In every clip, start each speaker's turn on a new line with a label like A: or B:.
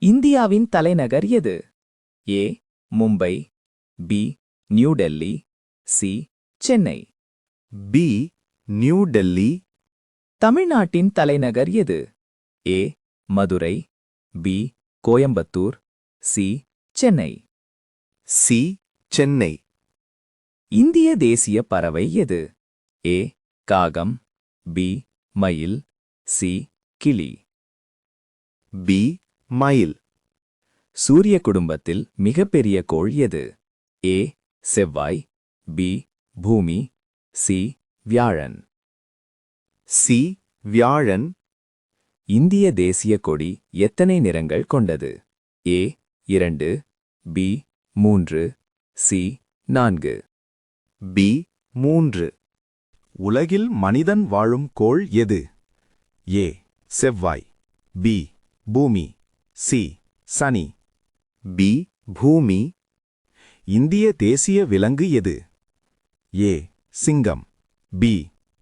A: இந்தியாவின் தலைநகர் எது? A Mumbai, B New Delhi, C Chennai.
B: B New Delhi.
A: தமிழ்நாட்டின் தலைநகர் எது? A Madurai, B Coimbatore, C Chennai.
B: C Chennai.
A: இந்திய தேசிய பறவை எது? ஏ காகம், பி மயில், சி கிளி.
B: பி மயில்.
A: சூரிய குடும்பத்தில் மிகப்பெரிய கோள் எது? ஏ செவ்வாய், பி பூமி, சி வியாழன்.
B: சி வியாழன்.
A: இந்திய தேசிய கொடி எத்தனை நிறங்கள் கொண்டது? ஏ 2, பி 3, சி 4.
B: பி 3. உலகில் மனிதன் வாழும் கோள் எது? ஏ செவ்வாய், பி பூமி, சி சனி. பி பூமி. இந்திய தேசிய விலங்கு எது? ஏ சிங்கம், பி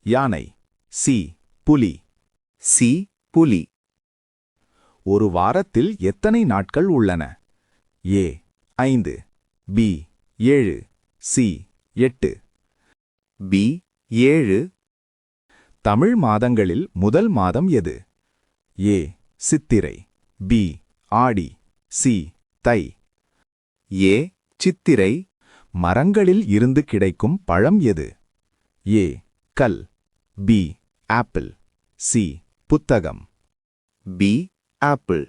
B: யானை, சி புலி. சி புலி. ஒரு வாரத்தில் எத்தனை நாட்கள் உள்ளன? A 5, B 7, C 8. பி 7. தமிழ் மாதங்களில் முதல் மாதம் எது? ஏ சித்திரை, பி ஆடி, சி தை. ஏ சித்திரை. மரங்களில் இருந்து கிடைக்கும் பழம் எது? ஏ கல், பி ஆப்பிள், சி புத்தகம். B apple.